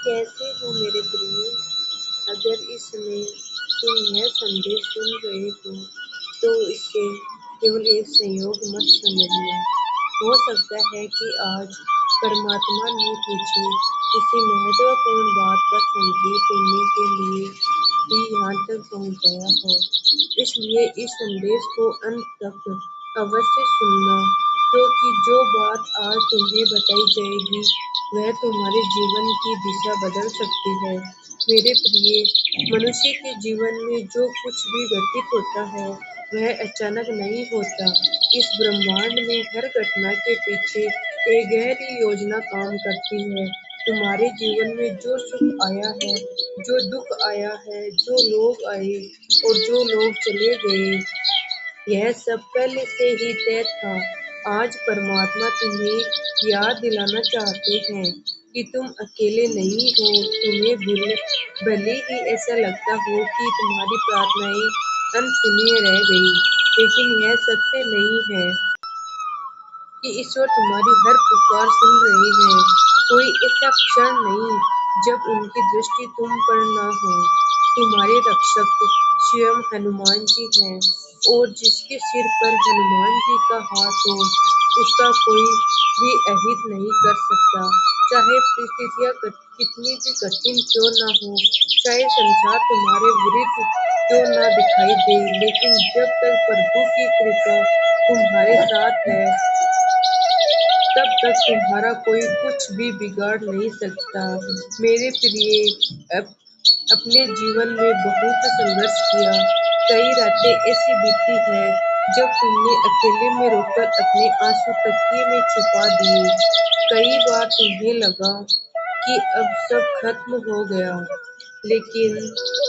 कैसे हो मेरे प्रिय? अगर इस समय तुम यह संदेश सुन रहे हो तो इसे केवल एक संयोग मत समझना। हो सकता है कि आज परमात्मा ने तुझे किसी महत्वपूर्ण बात का संकेत देने के लिए ही यहाँ तक पहुँचाया हो। इसलिए इस संदेश को अंत तक अवश्य सुनना, क्योंकि जो बात आज तुम्हें बताई जाएगी वह तुम्हारे जीवन की दिशा बदल सकती है। मेरे प्रिय, मनुष्य के जीवन में जो कुछ भी घटित होता है वह अचानक नहीं होता। इस ब्रह्मांड में हर घटना के पीछे एक गहरी योजना काम करती है। तुम्हारे जीवन में जो सुख आया है, जो दुख आया है, जो लोग आए और जो लोग चले गए, यह सब पहले से ही तय था। आज परमात्मा तुम्हें याद दिलाना चाहते हैं कि तुम अकेले नहीं हो। तुम्हें भले ही ऐसा लगता हो कि तुम्हारी प्रार्थनाएं अनसुनी रह गई, लेकिन यह सत्य नहीं है कि ईश्वर तुम्हारी हर पुकार सुन रहे हैं। कोई ऐसा क्षण नहीं जब उनकी दृष्टि तुम पर न हो। तुम्हारे रक्षक स्वयं हनुमान जी हैं, और जिसके सिर पर हनुमान जी का हाथ हो उसका कोई भी अहित नहीं कर सकता। चाहे परिस्थितियां कितनी भी कठिन क्यों ना हो, चाहे संसार तुम्हारे विरुद्ध क्यों ना दिखाई दे, लेकिन जब तक प्रभु की कृपा तुम्हारे साथ है तब तक तुम्हारा कोई कुछ भी बिगाड़ नहीं सकता। मेरे प्रिय, अपने जीवन में बहुत संघर्ष किया। कई रातें ऐसी बीती है जब तुमने अकेले में रोकर अपने आंसू तकिए में छुपा दिए। कई बार तुम्हें लगा कि अब सब खत्म हो गया, लेकिन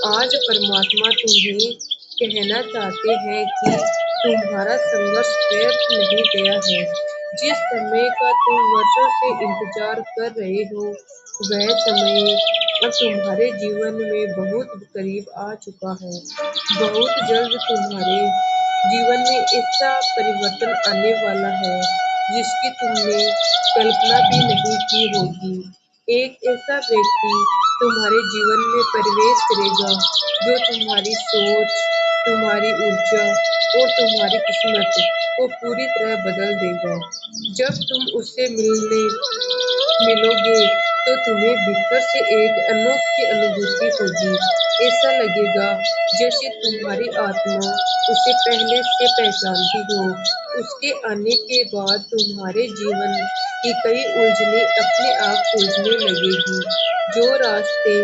आज परमात्मा तुम्हें कहना चाहते हैं कि तुम्हारा संघर्ष व्यर्थ नहीं गया है। जिस समय का तुम वर्षों से इंतजार कर रहे हो वह समय अब तुम्हारे जीवन में बहुत करीब आ चुका है। बहुत जल्द तुम्हारे जीवन में ऐसा परिवर्तन आने वाला है जिसकी तुमने कल्पना भी नहीं की होगी। एक ऐसा व्यक्ति तुम्हारे जीवन में प्रवेश करेगा जो तुम्हारी सोच, तुम्हारी ऊर्जा और तुम्हारी किस्मत को पूरी तरह बदल देगा। जब तुम उससे मिलोगे तो तुम्हें भीतर से एक अनोखी अनुभूति होगी। ऐसा लगेगा जैसे तुम्हारी आत्मा उसे पहले से पहचानती हो। उसके आने के बाद तुम्हारे जीवन की कई उलझनें अपने आप सुलझने लगेगी। जो रास्ते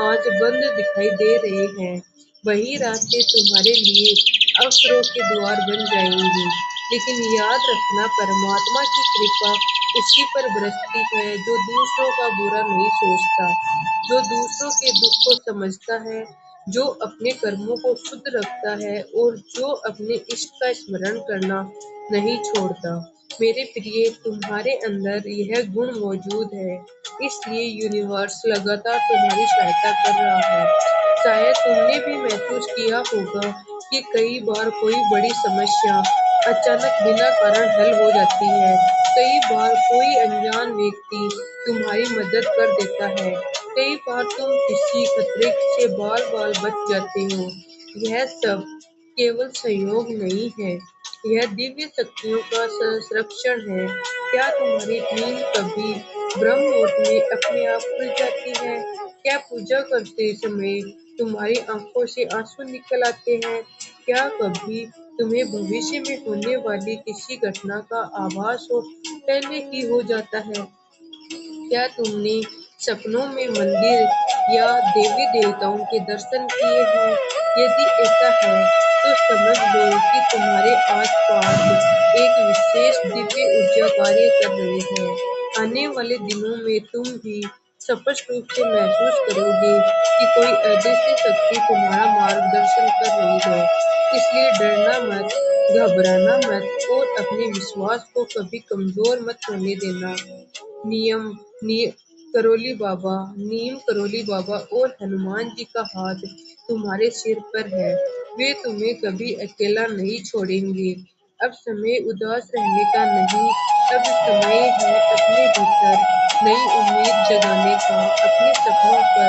आज बंद दिखाई दे रहे हैं वही रास्ते तुम्हारे लिए अवसरों के द्वार बन जाएंगी। लेकिन याद रखना, परमात्मा की कृपा उसी पर बरसती है जो दूसरों का बुरा नहीं सोचता, जो दूसरों के दुख को समझता है, जो अपने कर्मों को शुद्ध रखता है और जो अपने इष्ट का स्मरण करना नहीं छोड़ता। मेरे प्रिय, तुम्हारे अंदर यह गुण मौजूद है, इसलिए यूनिवर्स लगातार तुम्हारी सहायता कर रहा है। शायद तुमने भी महसूस किया होगा कि कई बार कोई बड़ी समस्या अचानक बिना कारण हल हो जाती है। कई बार कोई अनजान व्यक्ति तुम्हारी मदद कर देता है। कई बार तुम किसी खतरे से बाल-बाल बच जाते हो। यह सब केवल संयोग नहीं है, यह दिव्य शक्तियों का संरक्षण है। क्या तुम्हारी नींद कभी ब्रह्म मुहूर्त में अपने आप खुल जाती है? क्या पूजा करते समय तुम्हारी आंखों से आंसू निकल आते हैं? क्या कभी तुम्हें भविष्य में होने वाली किसी घटना का आभास पहले ही हो जाता है? क्या तुमने सपनों में मंदिर या देवी देवताओं के दर्शन किए हैं? यदि ऐसा है तो समझ लो कि तुम्हारे आसपास एक विशेष दिव्य ऊर्जा कार्य कर रही है। आने वाले दिनों में तुम भी स्पष्ट रूप से महसूस करोगे कि कोई अदृश्य शक्ति तुम्हारा मार्गदर्शन कर रही है। इसलिए डरना मत, घबराना मत और अपने विश्वास को कभी कमजोर मत होने देना। नियम नि, नीम करोली बाबा और हनुमान जी का हाथ तुम्हारे सिर पर है। वे तुम्हें कभी अकेला नहीं छोड़ेंगे। अब समय उदास रहने का नहीं, अब समय है अपने भीतर नई उम्मीद जगाने का, अपने सपनों पर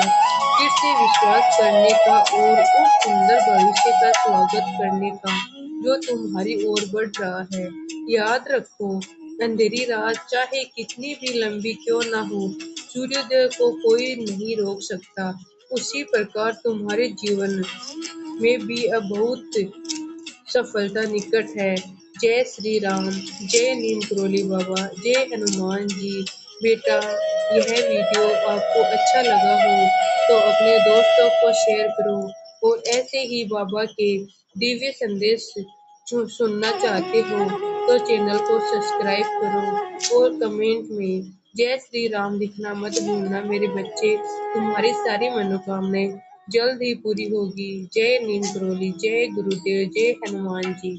फिर से विश्वास करने का और उस सुंदर भविष्य का स्वागत करने का जो तुम्हारी ओर बढ़ रहा है। याद रखो, अंधेरी रात चाहे कितनी भी लंबी क्यों ना हो, सूर्योदय को कोई नहीं रोक सकता। उसी प्रकार तुम्हारे जीवन में भी अब बहुत सफलता निकट है। जय श्री राम, जय नीम करोली बाबा, जय हनुमान जी। बेटा, यह वीडियो आपको अच्छा लगा हो तो अपने दोस्तों को शेयर करो और ऐसे ही बाबा के दिव्य संदेश सुनना चाहते हो तो चैनल को सब्सक्राइब करो और कमेंट में जय श्री राम लिखना मत भूलना मेरे बच्चे। तुम्हारी सारी मनोकामनाएं जल्द ही पूरी होगी। जय नीम करोली, जय गुरुदेव, जय हनुमान जी।